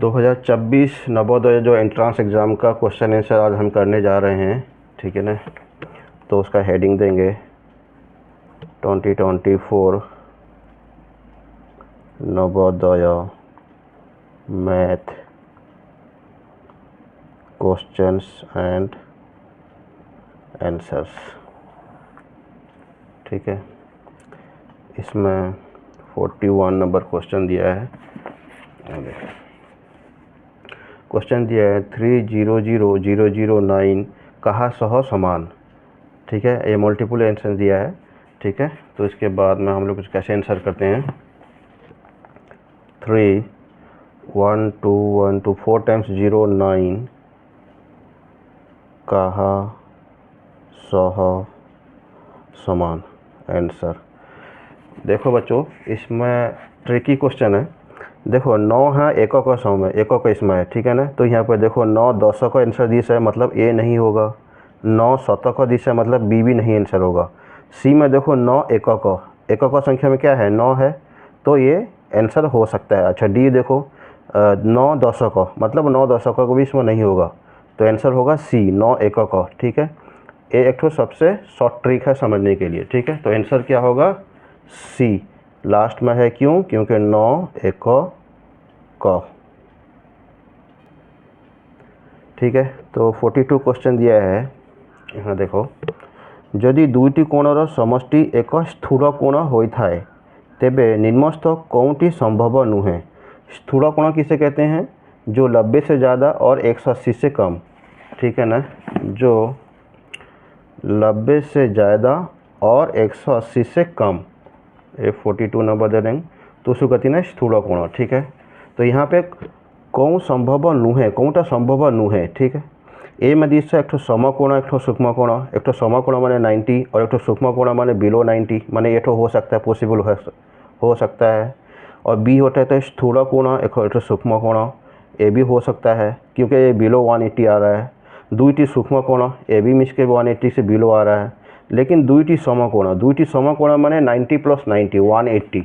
2024 नवोदय जो entrance exam का question answer आज हम करने जा रहे हैं, ठीक है ना। तो उसका हेडिंग देंगे 2024 Navodaya math questions and answers, ठीक है। इसमें 41 नंबर क्वेश्चन दिया है। क्वेश्चन दिया है 300009 कहा सह समान, ठीक है। ये मल्टीपल आंसर दिया है, ठीक है। तो इसके बाद में हम लोग कुछ कैसे आंसर करते हैं। 3 1 2 1 2 4 टाइम्स 0 9 कहा सह समान आंसर। देखो बच्चों, इसमें ट्रिकी क्वेश्चन है। देखो 9 है एकक का सौ में, एकक का इसमें है, ठीक है ना। तो यहाँ पर देखो 9 दशक का आंसर दिस है, मतलब ए नहीं होगा। 9 शतक का दिस है, मतलब बी भी नहीं आंसर होगा। सी में देखो 9 एकक, एकक का संख्या में क्या है 9 है, तो ये आंसर हो सकता है। अच्छा डी देखो 9 दशक, मतलब 9 दशक का भी इसमें नहीं होगा, तो आंसर होगा सी 9 एकक, ठीक है। ये एक तो सबसे शॉर्ट ट्रिक है समझने के लिए, ठीक है। तो आंसर क्या होगा सी लास्ट में है, क्यों, क्योंकि 9 एकक, ठीक है। तो 42 क्वेश्चन दिया है, यहाँ देखो। जदि दुईटी कोणर समष्टि एक स्थूल कोण होइथाए तेबे निम्नस्थ कौनटी संभव नुहे। स्थूल कोण किसे कहते हैं, जो 90 से ज़्यादा और 180 से कम, ठीक है ना। जो 90 से ज़्यादा और 180 से कम, ये 42 नंबर दे देंगे, तो उसको कहते हैं स्थूल कोण, ठीक है। तो यहाँ पे कौन संभव नुहे, कौनटा संभव नुहे, ठीक है। ए में दिस एक समकोण, एक सूक्ष्म कोण। एक समकोण माने 90 और एक सूक्ष्म कोण माने बिलो 90, माने ये हो सकता है, पॉसिबल हो सकता है। और बी होता है तो स्थूल कोण, एक सूक्ष्म कोण, ए भी हो सकता है क्योंकि ये बिलो 180 आ रहा है। दुईटी सूक्ष्म कोण, ए भी मिस के 180 से बिलो आ रहा है। लेकिन दुईटी समकोण माने 90 + 90 180,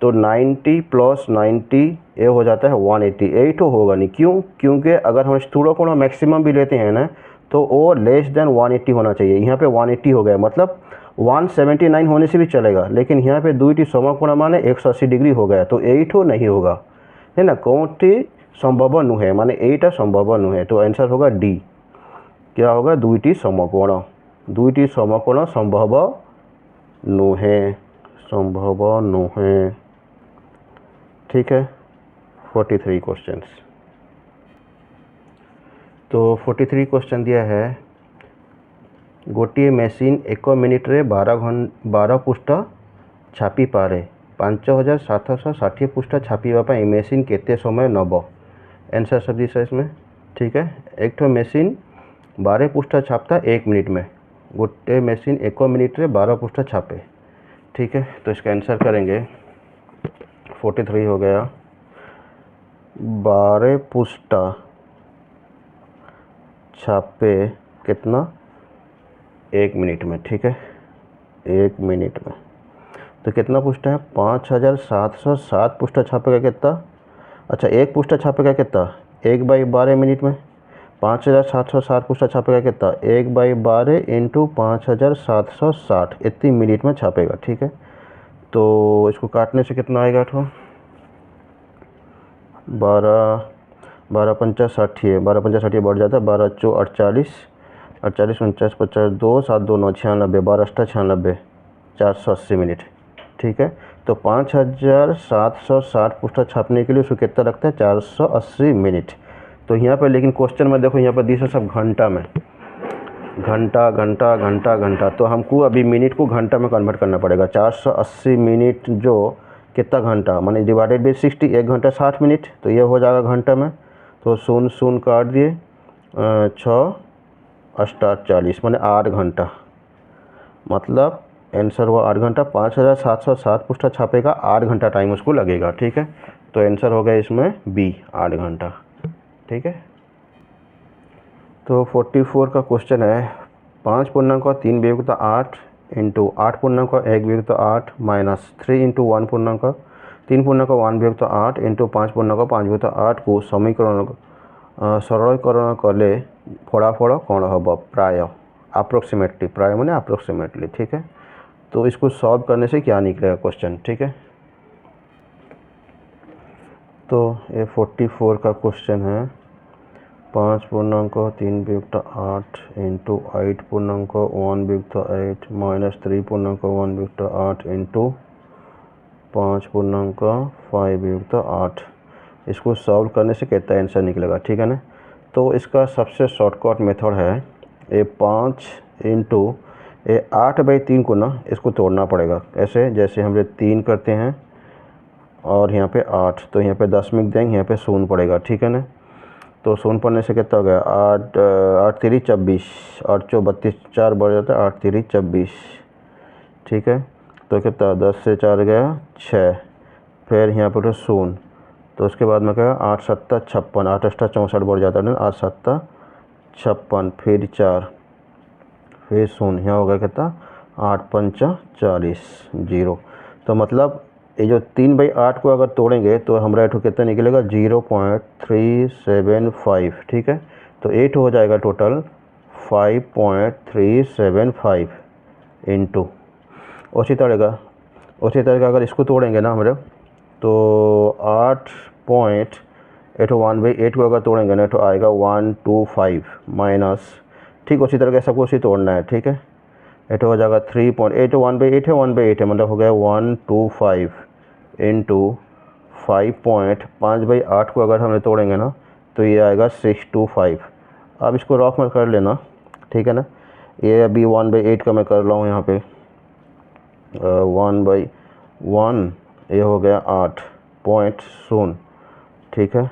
तो 90 + 90 ये हो जाता है 180। यही तो होगा नहीं, क्यों, क्योंकि अगर हम स्थूल कोण मैक्सिमम भी लेते हैं ना, तो वो लेस देन 180 होना चाहिए। यहाँ पे 180 हो गया, मतलब 179 होने से भी चलेगा, लेकिन यहाँ पे दुईटी समकोण माने 180 डिग्री हो गया, तो यही तो नहीं होगा, है ना। कौनटी संभव नुहे माने यहीटा संभव नुहे, तो आंसर होगा डी। क्या होगा, दुईटी समकोण, दुईटी समकोण संभव नुहे, संभव नुहे, ठीक है। 43 क्वेश्चंस। तो 43 क्वेश्चन दिया है गोटे मेसीन 1 मिनिट रे 12 पृष्ठ छापी पारे 5760 पृष्ठ छापा मेसीन केते समय नब। आंसर सब दिस है इसमें, ठीक है। एक तो मेसीन 12 पृष्ठ छापता 1 मिनिट में, गोटे मेसीन 1 मिनिट रे 12 पृष्ठ छापे, ठीक है। तो इसका आंसर करेंगे 43 हो गया 12 पृष्ठ छापे कितना 1 मिनट में, ठीक है। 1 मिनट में तो कितना पृष्ठ है 5760 पृष्ठ छापेगा कितना। अच्छा एक पृष्ठ छापेगा कितना 1/12 मिनट में, 5760 पृष्ठ छापेगा कितना 1/12 × 5760 इतनी मिनट में छापेगा, ठीक है। तो इसको काटने से कितना आएगा, तो 12 पंचा 60, 12 पंचा 60 बढ़ जाता है, 12 चौ 48, 48 49 50 2 7 2 9 96, 12 अष्टा 96, 480 मिनट, ठीक है। तो 5760 पृष्ठ छापने के लिए उसको कितना लगता है 480 मिनट। तो यहाँ पर लेकिन क्वेश्चन में देखो, यहाँ पर दिस है सब घंटा में, घंटा घंटा घंटा घंटा, तो हमको अभी मिनट को घंटा में कन्वर्ट करना पड़ेगा। 480 मिनट जो कितना घंटा माने डिवाइडेड बाई 60, 1 घंटा 60 मिनट, तो ये हो जाएगा घंटा में। तो 0 0 काट दिए, 6 8 40 माने 8 घंटा, मतलब आंसर हुआ 8 घंटा। 5760 पृष्ठ छापेगा, 8 घंटा टाइम उसको लगेगा, ठीक है। तो आंसर हो गया इसमें बी 8 घंटा, ठीक है। तो 44 का क्वेश्चन है 5 पूर्णांक 3 विभक्त 8 × 8 पूर्णांक 1 विभक्त 8 -3 × 1 पूर्णांक 3×1/8 इंटू 5×5/8 को समीकरण सरलीकरण कले फलाफल कौन हम प्राय अप्रोक्सीमेटली, प्राय मैंने अप्रोक्सीमेटली। ठीक है, तो इसको सॉल्व करने से क्या निकलेगा क्वेश्चन। ठीक है, तो ये 44 का क्वेश्चन है। 5×3/8 इंटू 8×1/8 माइनस 3×1/8 इंटू 5×5/8। इसको सॉल्व करने से कितना आंसर निकलेगा। ठीक है ना, तो इसका सबसे शॉर्टकट मेथड है ये 5 इंटू ये 8/3 को ना इसको तोड़ना पड़ेगा। ऐसे जैसे हम 3 करते हैं और यहाँ पे 8, तो यहाँ पे 10 मिल देंगे, यहाँ पे 0 पड़ेगा। ठीक है ना, तो 0 पड़ने से कितना हो गया 8 8 3 24, 8 4 32, 4 बढ़ जाता है 8 3 24। ठीक है, तो कितना 10 से 4 गया 6, फिर यहाँ पर 0, तो उसके बाद में क्या 8 7 56, 8 8 64 बढ़ जाता है 8 7 56, फिर 4, फिर 0, यहाँ हो गया कितना 8 5 40 0। तो मतलब ये जो 3/8 को अगर तोड़ेंगे तो हमारा एट कितना निकलेगा 0.375। ठीक है, तो 8 हो जाएगा टोटल 5.375 इंटू। उसी तरह अगर इसको तोड़ेंगे ना हमारे, तो 1/8 को अगर तोड़ेंगे ना तो आएगा 125 माइनस। ठीक, उसी तरह सबको उसी तोड़ना है। ठीक है, एट हो जाएगा 3.8, 1/8 है, 1/8 है, मतलब हो गया 125 इंटू 5.5/8 को अगर हमें तोड़ेंगे ना तो ये आएगा 625। अब इसको रफ में कर लेना। ठीक है ना, ये अभी 1/8 का मैं कर रहा हूँ यहाँ पे 1/1, ये हो गया 8.0। ठीक है,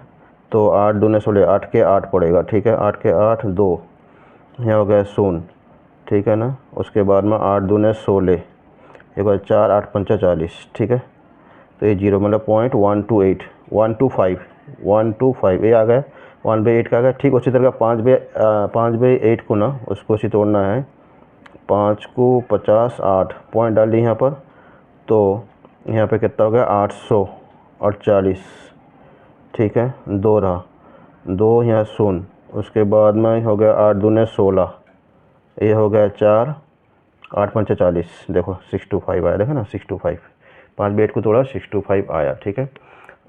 तो 8 दूने 16, 8 के 8 पड़ेगा। ठीक है, 8 के 8 2, यहाँ हो गया 0। ठीक है ना, उसके बाद में 8 दूने 16, एक बार 4 8 5 40। ठीक है, तो ये 0 मतलब 0.128 125 ये आ गया 1/8 का आ गया। ठीक, उसी तरह 5/8 को ना उसको उसी तोड़ना है। 5 को 50 8 पॉइंट डाल दी यहाँ पर, तो यहाँ पे कितना हो गया 848। ठीक है, 2 रहा, 2 यहाँ 0, उसके बाद में हो गया 8 दूने 16, ये हो गया 4 8 5 40, देखो 625 आया, देखो ना 625, 5/8 को तोड़ा 625 आया। ठीक है,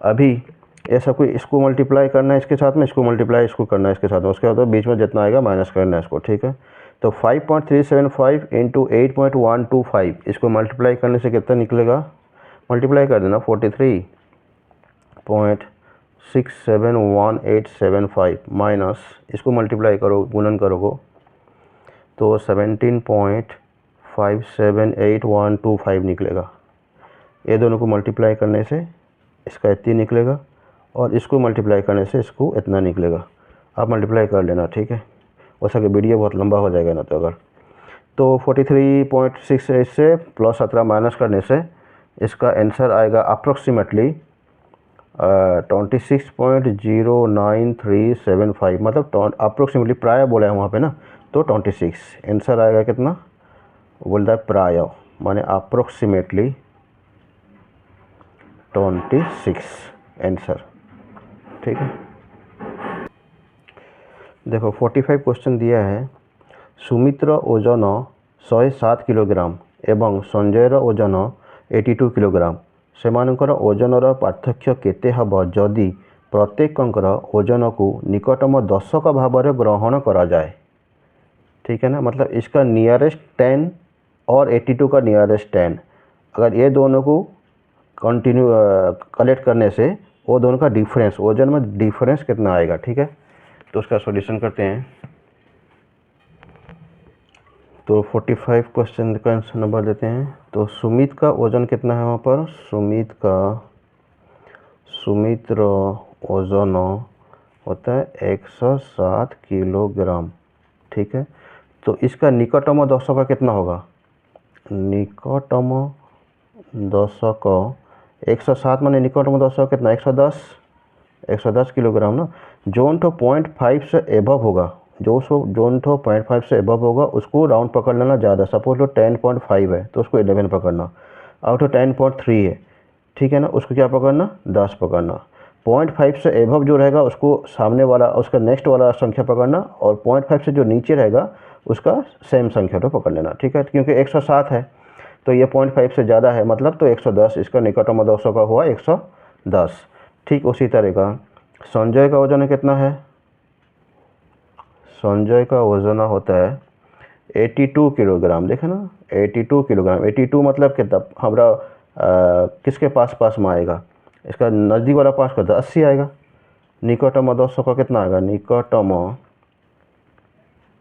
अभी ये सब कुछ इसको मल्टीप्लाई करना है इसके साथ में, इसको मल्टीप्लाई इसको करना है इसके साथ में, उसके बाद बीच में जितना आएगा माइनस करना है इसको। ठीक है, तो 5.375 इंटू 8.125 इसको मल्टीप्लाई करने से कितना निकलेगा, मल्टीप्लाई कर देना 43.671875 माइनस इसको मल्टीप्लाई करो, गुणन करोगे तो 17.578125 निकलेगा। ये दोनों को मल्टीप्लाई करने से इसका इतना निकलेगा और इसको मल्टीप्लाई करने से इसको इतना निकलेगा। आप मल्टीप्लाई कर लेना। ठीक है, वैसा कि वीडियो बहुत लंबा हो जाएगा ना, तो अगर तो 43.68 से प्लस 17 माइनस करने से इसका आंसर आएगा अप्रोक्सीमेटली 26.09375, मतलब अप्रोक्सीमेटली प्राय बोला है वहाँ पे ना, तो 26 आंसर आएगा कितना बोलता है प्राय, माने अप्रोक्सीमेटली 26 आंसर। ठीक है, देखो 45 क्वेश्चन दिया है। सुमित्र ओजन 107 किलोग्राम एवं संजयर ओजन 82 किलोग्राम, सेमानकर ओजनर पार्थक्य केते हब जदि प्रत्येकंकर ओजन को निकटम दशक भाव ग्रहण करा जाए। ठीक है ना, मतलब इसका नियरेस्ट 10 और 82 का नियरेस्ट 10, अगर ये दोनों को कंटिन्यू कलेक्ट करने से वो दोनों का डिफरेंस, ओजन में डिफरेंस कितना आएगा। ठीक है, तो उसका सॉल्यूशन करते हैं। तो 45 क्वेश्चन का आंसर नंबर देते हैं। तो सुमित का ओजन कितना है वहाँ पर, सुमित्र ओजन होता है 107 किलोग्राम। ठीक है, तो इसका निकटतम दशक कितना होगा, निकटतम दशक 107 माने निकटतम दशक कितना 110 किलोग्राम ना। जोन तो 0.5 से एबव होगा, जोन तो 0.5 से एबव होगा उसको राउंड पकड़ लेना ज़्यादा। सपोज लो 10.5 है तो उसको 11 पकड़ना, और तो 10.3 है। ठीक है ना, उसको क्या पकड़ना, 10 पकड़ना। 0.5 से एबव जो रहेगा उसको सामने वाला उसका नेक्स्ट वाला संख्या पकड़ना, और 0.5 से जो नीचे रहेगा उसका सेम संख्या तो पकड़ लेना, ठीक है। क्योंकि 107 है तो ये 0.5 से ज़्यादा है मतलब तो 110, इसका निकटतम 200 का हुआ 110। ठीक उसी तरह का संजय का वजन कितना है, संजय का वजन होता है 82 किलोग्राम, देखे ना 82 किलोग्राम। 82 मतलब कितना हमारा किसके पास पास में आएगा, इसका नज़दीक वाला पास करता 80 आएगा। निकटतम 200 का कितना आएगा, निकटतम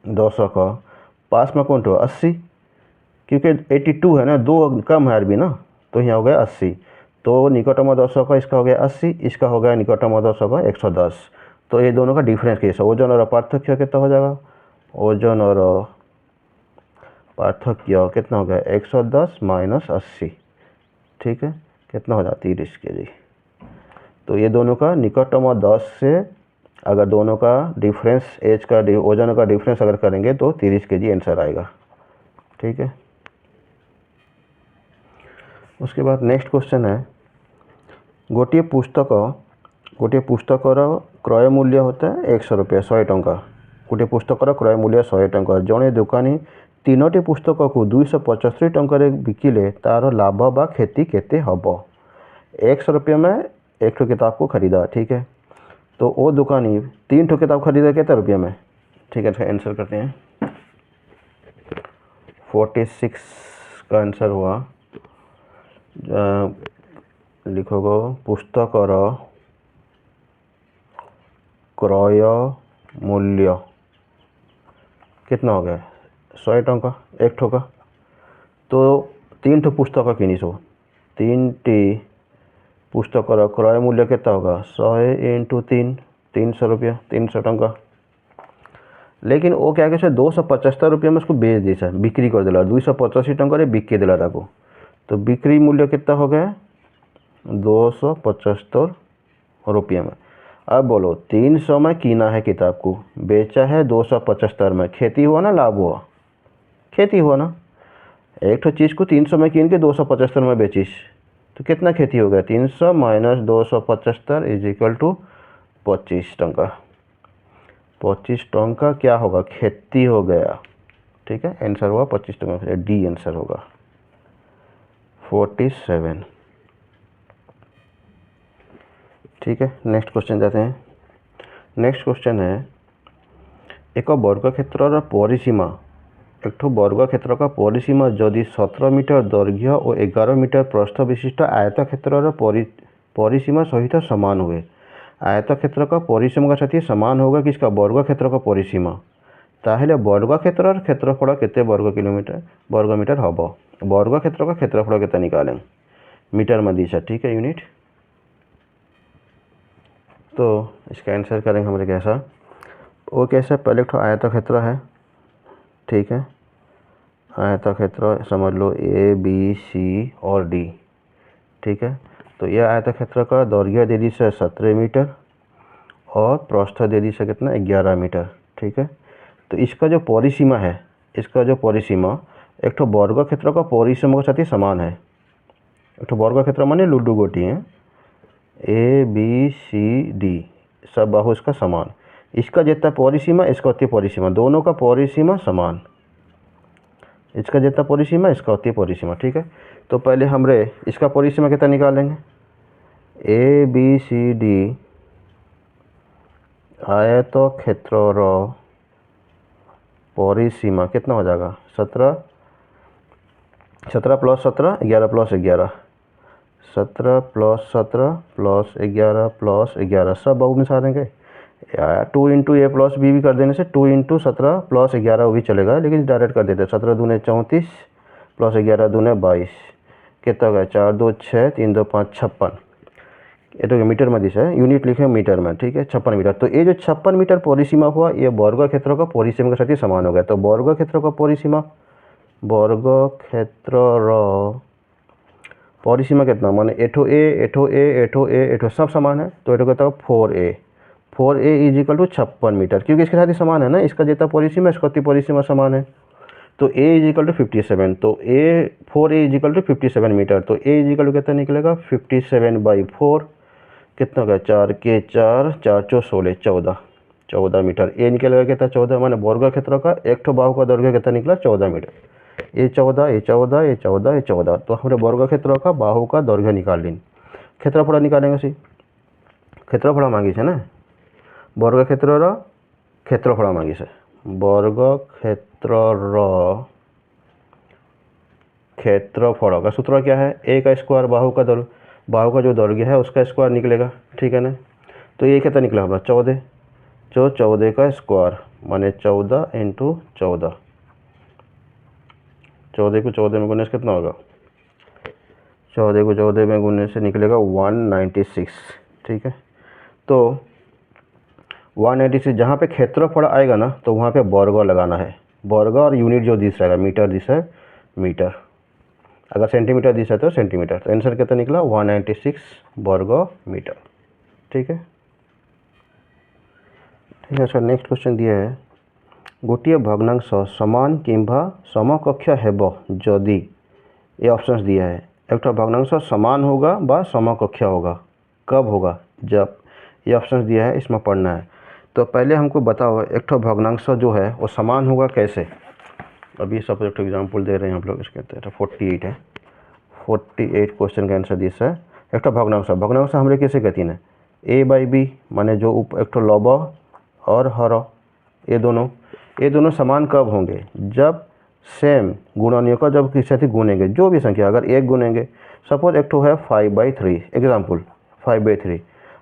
200 का पास में कौन तो 80, क्योंकि 82 है ना, 2 कम है अरबी ना, तो यहाँ हो गया 80। तो निकटतम 200 का इसका हो गया 80, इसका हो गया निकटतम 200 का 110। तो ये दोनों का डिफरेंस कैसा, ओजन और पार्थक्य कितना हो जाएगा, ओजन और पार्थक्य कितना हो गया 110 माइनस 80, ठीक है, कितना हो जाता है 30 kg। तो ये दोनों का निकटतम 10 से अगर दोनों का डिफरेंस एज का ओजन का डिफरेंस अगर करेंगे तो 30 kg आंसर आएगा, ठीक है। उसके बाद नेक्स्ट क्वेश्चन है, गोटे पुस्तकर क्रय मूल्य होता है 100 रुपया 100 टंका। गोटे पुस्तकर क्रय मूल्य 100 टंका। जड़े दुकानी 3टी पुस्तक को 275 टंकार बिकिले तार लाभ बा क्षति केते हब। 100 रुपये में एक ठो किताब को खरीदा, ठीक है, तो वो दुकानी 3 ठो किताब खरीदा कितने रुपये में, ठीक है। इसका आंसर करते हैं, 46 का आंसर हुआ, लिखोगो पुस्तकर क्रय मूल्य कितना हो गया 100 टंका एक ठो का। तो 3 ठो पुस्तक किनी 3 टी पुस्तकर क्रय मूल्य कितना होगा 100 × 3 300 रुपया 300 टंका। लेकिन वो क्या कहते 275 रुपये में उसको बेच दी सर, बिक्री कर दिला 285 टंका बिके दिला ताको। तो बिक्री मूल्य कितना हो गया 275 रुपये में। अब बोलो 300 में कीना है किताब को, बेचा है 275 में, खेती हुआ ना लाभ हुआ, खेती हुआ ना। एक तो चीज़ को 300 में कीन के 275 में बेचिस तो कितना खेती हो गया 300 माइनस 275 इज इक्वल टू 25 टंका। 25 टंका क्या होगा खेती हो गया, ठीक है। आंसर हुआ 25 टंका, डी आंसर होगा 47, ठीक है। नेक्स्ट क्वेश्चन जाते हैं। नेक्स्ट क्वेश्चन है, एक वर्ग क्षेत्र परिसीमा एक ठो वर्ग क्षेत्र का परिसीमा जदि 17 मीटर दैर्घ्य और 11 मीटर प्रस्थ विशिष्ट आयत क्षेत्र परिसीमा सहित समान हुए। आयत क्षेत्र का परिसीमा का साथ समान होगा किसका वर्ग क्षेत्र का परिसीमा, ताहले वर्ग क्षेत्र क्षेत्रफल केते वर्ग किलोमीटर वर्ग मीटर हम। वर्ग क्षेत्र का क्षेत्रफल केते निकालें मीटर में दिशा, ठीक है, यूनिट। तो इसका आंसर करेंगे हमारे कैसा, वो कैसा पहले एक आयत क्षेत्र है, ठीक है। आयत क्षेत्र समझ लो ए बी सी और डी, ठीक है। तो यह आयत क्षेत्र का दैर्घ्य दे दी से 17 मीटर और प्रस्थ दे दी से कितना 11 मीटर, ठीक है। तो इसका जो परिसीमा है, इसका जो परिसीमा एक तो वर्ग क्षेत्र का परिसीमा के साथ ही समान है। एक तो वर्ग क्षेत्र माने लुडू गोटी है, ए बी सी डी सब बाहु इसका समान। इसका जितना परिसीमा इसका उतनी परिसीमा, दोनों का परिसीमा समान। इसका जितना परिसीमा इसका उतनी परिसीमा, ठीक है। तो पहले हमरे इसका परिसीमा कितना निकालेंगे, ए बी सी डी आयत क्षेत्र परिसीमा कितना हो जाएगा 17 plus 17 11 plus 11 17 plus 17 plus 11 plus 11 सब बाहु में आ देंगे। 2 इंटू ए प्लस बी भी कर देने से 2 इंटू 17 प्लस 11 वो भी चलेगा, लेकिन डायरेक्ट कर देते 17 दूने 34 प्लस 11 दूने 22 कितना हो गया 4 2 6 3 2 5 56। ये तो मीटर में दिशा है, यूनिट लिखे मीटर में, ठीक है 56 मीटर। तो ये जो 56 मीटर परिसीमा हुआ ये वर्ग क्षेत्र का परिसीमा के साथ ही समान हो गया। तो वर्ग क्षेत्र का परिसीमा वर्ग क्षेत्र परिसीमा कितना माने एठो ए एठो ए एठो ए एठो सब समान है, तो एठो कहता है 4a is equal to 56 metre, क्योंकि इसके साथ ही समान है ना, इसका जितना परिसीमा इसका उतनी परिसीमा समान है। तो a इज इक्वल टू 57, तो a 4a is equal to 57 metre, तो a इज इक्वल टू कितना निकलेगा 57/4, कितना होगा 4 के 4, 4 चौ 16, 14 मीटर। a निकलेगा कितना 14, माने वर्ग क्षेत्र का एक ठो बाहु का दैर्घ्य कितना निकला 14 metre. a 14, a 14, a 14, a 14, तो हमने वर्ग क्षेत्र का बाहु का दैर्घ्य निकाल ली। क्षेत्रफल निकालेंगे सी, क्षेत्रफल मांगी है ना, वर्ग क्षेत्र क्षेत्रफल मांगी से, वर्ग क्षेत्र क्षेत्रफल का सूत्र क्या है, a का स्क्वायर बाहु का जो दैर्घ्य है उसका स्क्वायर निकलेगा, ठीक है ना। तो ये कितना निकला हमारा 14, जो 14 का स्क्वायर माने 14 × 14, 14 को 14 में गुणने से कितना होगा, 14 को 14 में गुणने से निकलेगा 196, ठीक है। तो 196 जहाँ पे क्षेत्रफल आएगा ना तो वहाँ पे वर्ग लगाना है, वर्ग और यूनिट जो दिस रहेगा, मीटर दिस है मीटर, अगर सेंटीमीटर दिस है तो सेंटीमीटर। तो आंसर कितना निकला 196 वर्ग मीटर, ठीक है। ठीक है सर, नेक्स्ट क्वेश्चन दिया है गोटिए भग्नांश समान किंबा समकक्ष हेब जदि, ये ऑप्शंस दिया है, एक तो भग्नांश समान होगा व समकक्ष होगा, कब होगा, जब, ये ऑप्शंस दिया है, इसमें पढ़ना है। तो पहले हमको बताओ एक तो भग्नांश जो है वो समान होगा कैसे। अभी सपोज एग्जाम्पल दे रहे हैं आप लोग, इसके तो 48 है, 48 क्वेश्चन का आंसर दिस है। एक तो भग्नांश हमारे कैसे कहती है, a/b माने जो एक तो लव और हर, ये दोनों समान कब होंगे, जब सेम गुणनियों का जब किसी से गुनेंगे, जो भी संख्या अगर एक गुनेंगे, सपोज एक तो है 5/3, एग्जाम्पल 5/3,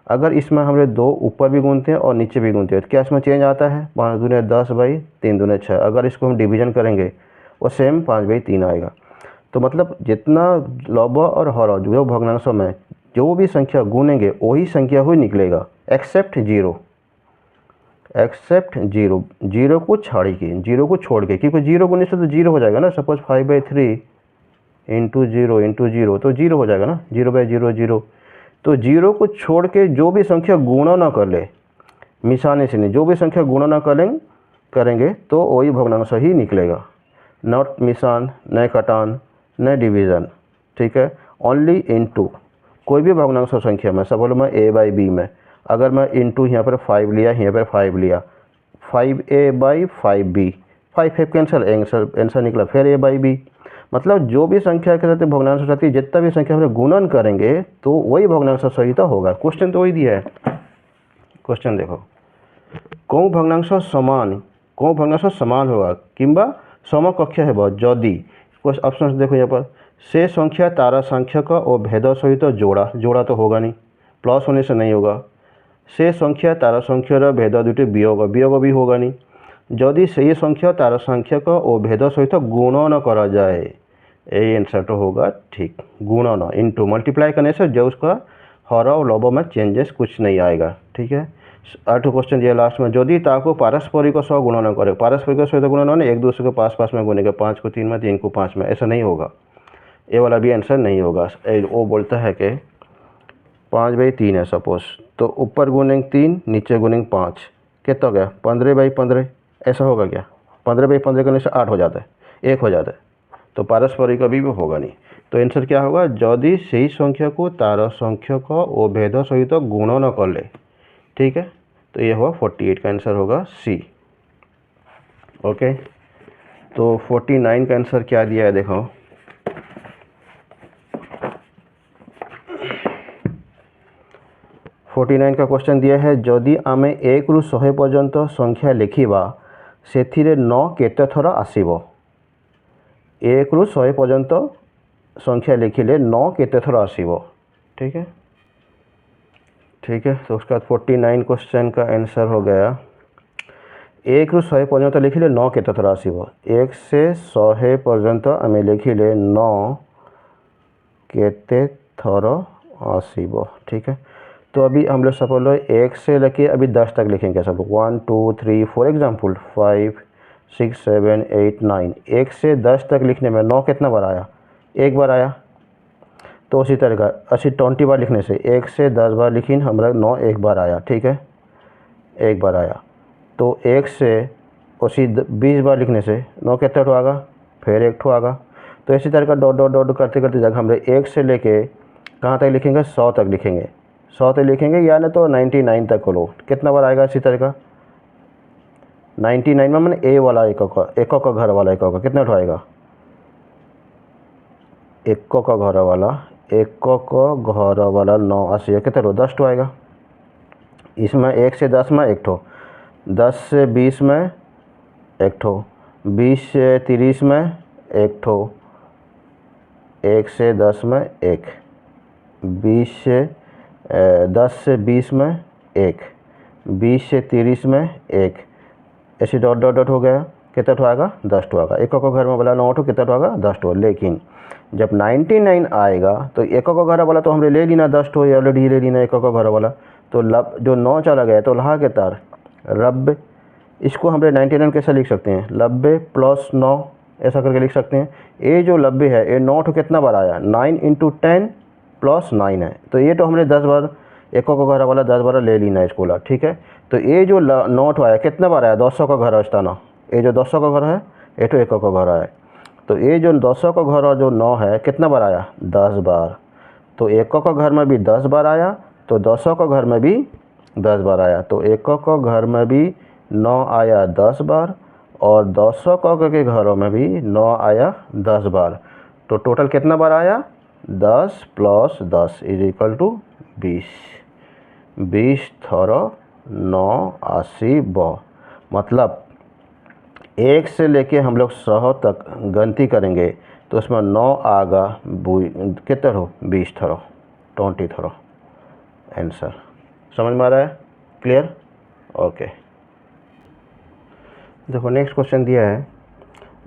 अगर इसमें हमने 2 ऊपर भी गुनते हैं और नीचे भी गुनते हैं तो क्या इसमें चेंज आता है, 5 दूने 10/3 दूने 6, अगर इसको हम डिवीजन करेंगे वो सेम 5/3 आएगा। तो मतलब जितना लव और हर जो भग्नांशों में जो भी संख्या गुनेंगे वही संख्या ही निकलेगा, एक्सेप्ट जीरो, जीरो को छोड़ के, क्योंकि जीरो गुने से तो जीरो हो जाएगा ना, सपोज 5/3 × 0 तो जीरो हो जाएगा ना, 0/0 0। तो जीरो को छोड़ के जो भी संख्या गुणा ना कर ले, मिसाने से नहीं, जो भी संख्या गुणा ना करेंगे तो वही भग्नांश ही निकलेगा, नॉट मिसान, न कटान, न डिवीज़न, ठीक है। ओनली इनटू, कोई भी भग्नांश संख्या में, सपोज मैं a/b में अगर मैं इनटू यहाँ पर 5 लिया, यहाँ पर 5 लिया, 5a/5b, 5 कैंसिल, आंसर निकला फिर a/b। मतलब जो भी संख्या के साथ भग्नांश रहती है, जितना भी संख्या हम गुणन करेंगे तो वही भग्नांश सहित होगा। क्वेश्चन तो वही दिया है, क्वेश्चन देखो, कौन भग्नांश समान होगा किंबा समकक्ष हेब जदि, कुछ ऑप्शन देखो यहाँ पर, से संख्या तारा संख्यक और भेद सहित जोड़ा तो होगा नहीं, प्लस होने से नहीं होगा। से संख्या तारा संख्यार भेद दुटी वियोग भी होगा नहीं। जदि से संख्या तारा संख्यक और भेद सहित गुणन करा जाए, ये आंसर तो होगा ठीक, गुणन इनटू मल्टीप्लाई करने से जो उसका हर और लव में चेंजेस कुछ नहीं आएगा, ठीक है। 8 क्वेश्चन दिया लास्ट में, जदि ताको पारस्परिक सह गुणन करे, पारस्परिक सहित गुणन माने एक दूसरे को पास में गुनेंगे, 5 को 3 में, 3 को 5 में, ऐसा नहीं होगा, ये वाला भी आंसर नहीं होगा। वो बोलता है कि 5/3 है सपोज, तो ऊपर गुनेंगे 3, नीचे गुनेंगे 5, कितना हो गया 15/15, ऐसा होगा क्या, 15/15 करने से 8 हो जाता है, 1 हो जाता है, तो पारस्परिक कभी भी होगा नहीं। तो आंसर क्या होगा, यदि सही संख्या को तारा संख्या का वो भेद सहित गुण न कर ले, ठीक है। तो ये होगा 48 का आंसर होगा सी, ओके। तो 49 का आंसर क्या दिया है देखो, फोर्टी का क्वेश्चन दिया है, जदि आमे 1 ରୁ 100 पर्यंत संख्या लिखा से 9 केते थर आसीबो, 1 ରୁ 100 पर्यंत संख्या लिखिले 9 केते थर आसीबो, ठीक है, ठीक है। तो उसका 49 क्वेश्चन का आंसर हो गया 1 ରୁ 100 पर्यंत लिखिले 9 केते थर आसीबो, 1 से 100 पर्यंत आमे लिखिले 9 केते थर आसीबो, ठीक है। तो अभी हम लोग सपोज लो 1 से लेके अभी 10 तक लिखेंगे सब लोग, 1 2 3 4 एग्जाम्पल 5 6 7 8 9, 1 से 10 तक लिखने में 9 कितना बार आया, 1 बार आया। तो उसी तरह का 20 बार लिखने से 1 से 10 बार लिखिन हमारा 9 1 बार आया, ठीक है, 1 बार आया। तो 1 से उसी 20 बार लिखने से 9 कितना ठो आगा, फिर एक ठो आगा। तो इसी तरह का डॉट डॉट डॉट करते करते जगह हम 1 से लेके कहाँ तक लिखेंगे, 100 तक लिखेंगे, 100 तक लिखेंगे, या ना तो 99 तक लो। कितना बार आएगा इसी तरह का 99 में मैंने ए वाला एक का घर वाला एक का कितना उठाएगा, एक का घर वाला 9 80 कितना 10 ठो आएगा। इसमें 1 से 10 में एक ठो, 10 से 20 में एक ठो, 20 से 30 में एक ठो, 1 से 10 में एक, 20 से 10 से 20 में एक, 20 से 30 में एक, ऐसे डॉट डॉट डॉट हो गया। कितना ठो आएगा, 10 ठो आएगा। एक को घर में बोला 9 ठो, कितना ठो आएगा, 10 ठो। लेकिन जब 99 आएगा तो एक को घर वाला तो हमने ले लेना 10 ठो, ऑलरेडी ले लेना एक को घर वाला। तो लब जो 9 चला गया तो लहा के तार रब, इसको हमने 99 कैसे लिख सकते हैं, 90 प्लस 9 ऐसा करके लिख सकते हैं। ये जो 90 है ये 9 ठो कितना बार आया, 9 × 10 + 9 है। तो ये तो हमने 10 बार एक को घर वाला 10 बार ले लेना इसको ला, ठीक है। तो ये जो 9 ठो आया कितना बार आया, 200 का घर आस्ता ना, ये जो 200 का घर है ये तो 1 का घर आया। तो ये जो 200 का घर और जो 9 है कितना बार आया, 10 बार। तो 1 का घर में भी 10 बार आया, तो 200 का घर में भी 10 बार आया। तो 1 का घर में भी 9 आया 10 बार, और 200 के घरों में भी 9 आया 10 बार। तो टोटल कितना बार आया, 10 + 10 = 20। 20 थोड़ा 9 80 ब, मतलब 1 से लेके हम लोग 100 तक गिनती करेंगे तो उसमें 9 आगा कितना हो, 20 थोड़ा 20 थोड़ा आंसर। समझ में आ रहा है, क्लियर, ओके। देखो नेक्स्ट क्वेश्चन दिया है,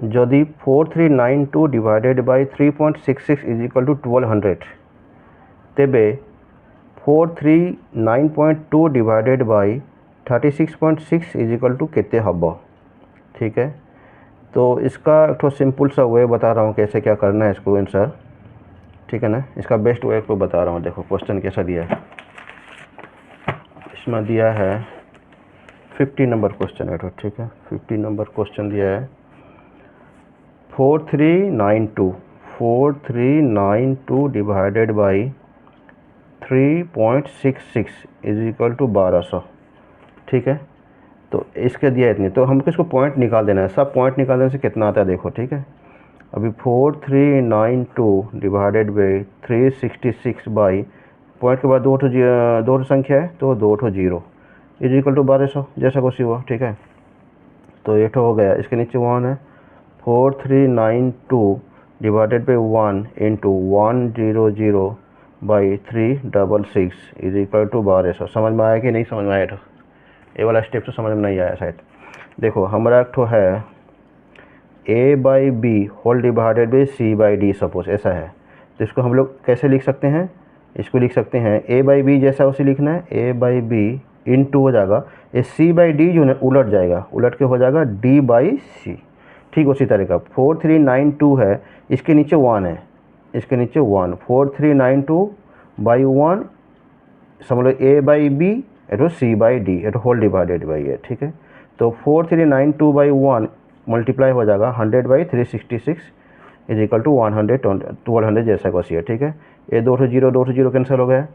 यदि 4392 डिवाइडेड बाई 3.66 = 1200 तेबे 439.2 डिवाइडेड बाई 36.6 = कितने हब, ठीक है। तो इसका एक तो सिंपल सा वे बता रहा हूँ कैसे क्या करना है इसको आंसर, ठीक है ना। इसका बेस्ट वे को बता रहा हूँ। देखो क्वेश्चन कैसा दिया है, इसमें दिया है 50 नंबर क्वेश्चन है तो, ठीक है। 50 नंबर क्वेश्चन दिया है 4392 डिवाइडेड बाई 3.66 = 1200, ठीक है। तो इसके दिया इतनी, तो हमको इसको पॉइंट निकाल देना है। सब पॉइंट निकाल देने से कितना आता है देखो, ठीक है। अभी 4392 डिवाइडेड बाई 366 बाई पॉइंट के बाद दो ठो संख्या है तो 2 ठो 0 = 1200 जैसा कुछ हुआ, ठीक है। तो ये ठो हो गया, इसके नीचे 1 है। 4392 डिवाइडेड बाई 1 × 100 बाई 366 = 1200। समझ में आया कि नहीं समझ में आया? ये वाला स्टेप तो समझ में नहीं आया शायद। देखो हमारा एक ठो है a/b whole divided by c/d, suppose ऐसा है। तो इसको हम लोग कैसे लिख सकते हैं, इसको लिख सकते हैं a/b जैसा उसे लिखना है, a/b × हो जाएगा ये c/d जो है उलट जाएगा, उलट के हो जाएगा d/c, ठीक उसी तरह का। 4392 है, इसके नीचे 1 है, इसके नीचे 1, 4392 बाई 1 समझ लो a/b एटो c/d एटो होल डिवाइडेड बाई है, ठीक है। तो 4392 बाई 1 मल्टीप्लाई हो जाएगा 100/366 = 1200 जैसा कुछ है, ठीक है। ये 2 ठो 0 कैंसिल हो गया,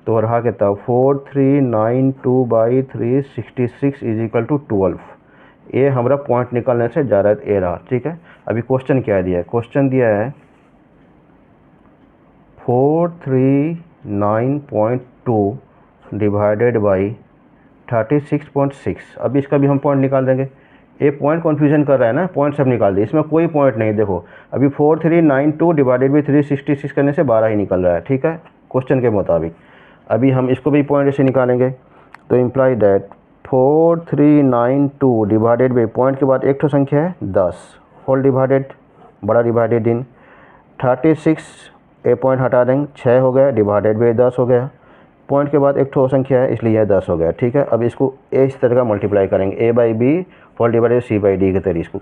तो रहा कितना 4392 बाई 366 = 12। ये हमारा पॉइंट निकालने से जा रहा है, ये रहा, ठीक है। अभी क्वेश्चन क्या दिया है, क्वेश्चन दिया है 439.2 डिवाइडेड बाई 36.6। अभी इसका भी हम पॉइंट निकाल देंगे। ये पॉइंट कन्फ्यूजन कर रहा है ना, पॉइंट सब निकाल दिए, इसमें कोई पॉइंट नहीं। देखो अभी 4392 डिवाइडेड बाई 366 करने से 12 ही निकल रहा है, ठीक है, क्वेश्चन के मुताबिक। अभी हम इसको भी पॉइंट ऐसे निकालेंगे, तो imply that 4392 divided by point के बाद एक ठो संख्या है 10 होल डिवाइडेड बड़ा डिवाइडेड इन 36, ए पॉइंट हटा देंगे 6 हो गया, डिवाइडेड बाई 10 हो गया, पॉइंट के बाद एक ठो संख्या है इसलिए यह 10 हो गया, ठीक है। अब इसको इस तरह का मल्टीप्लाई करेंगे a/b होल डिवाइडेड c/d के तरीके इसको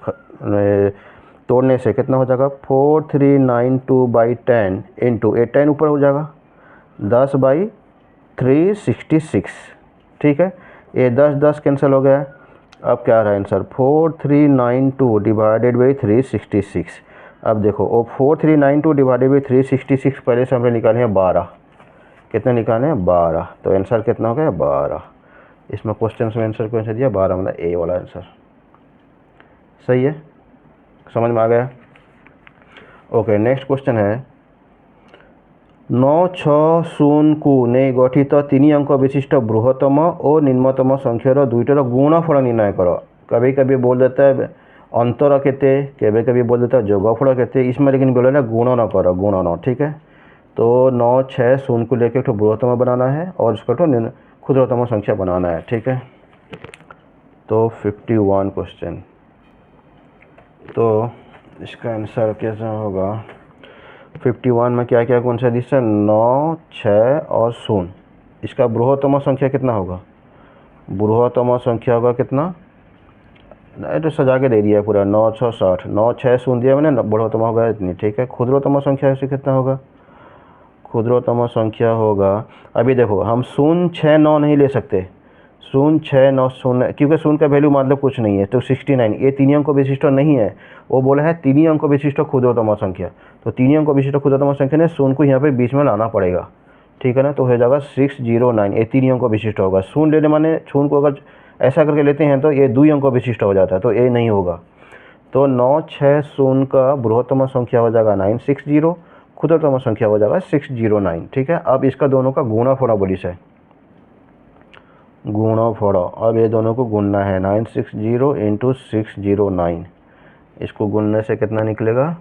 तोड़ने से कितना हो जाएगा 4392 बाई 10 इंटू 10 ऊपर हो जाएगा 10/366, ठीक है। ये 10 10 कैंसिल हो गया, अब क्या रहा आंसर 4392 डिवाइडेड बाई 366। अब देखो वो 4392 डिवाइडेड बाई 366 पहले से हमने निकाले हैं 12। कितने निकाले हैं 12, तो आंसर कितना हो गया 12। इसमें क्वेश्चन में आंसर कौन सा दिया 12, मतलब ए वाला आंसर सही है। समझ में आ गया। ओके नेक्स्ट क्वेश्चन है 960 ନେଇ ଗଠିତ 3 अंक विशिष्ट बृहत्तम और निम्नतम संख्यार दुईटर गुणफल निर्णय कर। कभी कभी बोल देता है अंतर केते, कभी कभी बोल देता है जोगफल केते, इसमें लेकिन बोला ना गुणन कर, गुणन। ठीक है, तो 960 को लेकर एक बृहत्तम बनाना है और उसका क्षुद्रतम संख्या बनाना है। ठीक है, तो 51 क्वेश्चन, तो इसका आंसर कैसा होगा 51 में क्या क्या कौन सा दिशा 9 6 और 0। इसका बृहत्तम संख्या कितना होगा, बृहत्तम संख्या होगा कितना, नहीं तो सजा के दे दिया है पूरा 9 6 60, 9 6 0 दिया मैंने, बृहत्तम होगा इतनी। ठीक है, क्षुद्रतम संख्या से कितना होगा, क्षुद्रतम संख्या होगा, अभी देखो हम 0 6 9 नहीं ले सकते, 0 6 9 0, क्योंकि 0 का वैल्यू मतलब कुछ नहीं है, तो 69 ये 3 अंक विशिष्ट नहीं है, वो बोला है 3 अंक विशिष्ट क्षुद्रतम संख्या, तो 3 अंक विशिष्ट क्षुद्रतम संख्या ने 0 को यहाँ पे बीच में लाना पड़ेगा। ठीक है ना, तो हो जाएगा 609, ये 3 अंक विशिष्ट होगा। 0 लेने माने 0 को अगर ऐसा करके लेते हैं तो ये 2 अंक विशिष्ट हो जाता है, तो ये नहीं होगा। तो 960 का बृहत्तम संख्या हो जाएगा 960, क्षुद्रतम संख्या हो जाएगा 609। ठीक है, अब इसका दोनों का गुणनफल बोली से गुणनफल, अब ये दोनों को गुणना है 960 इंटू 609, इसको गुणने से कितना निकलेगा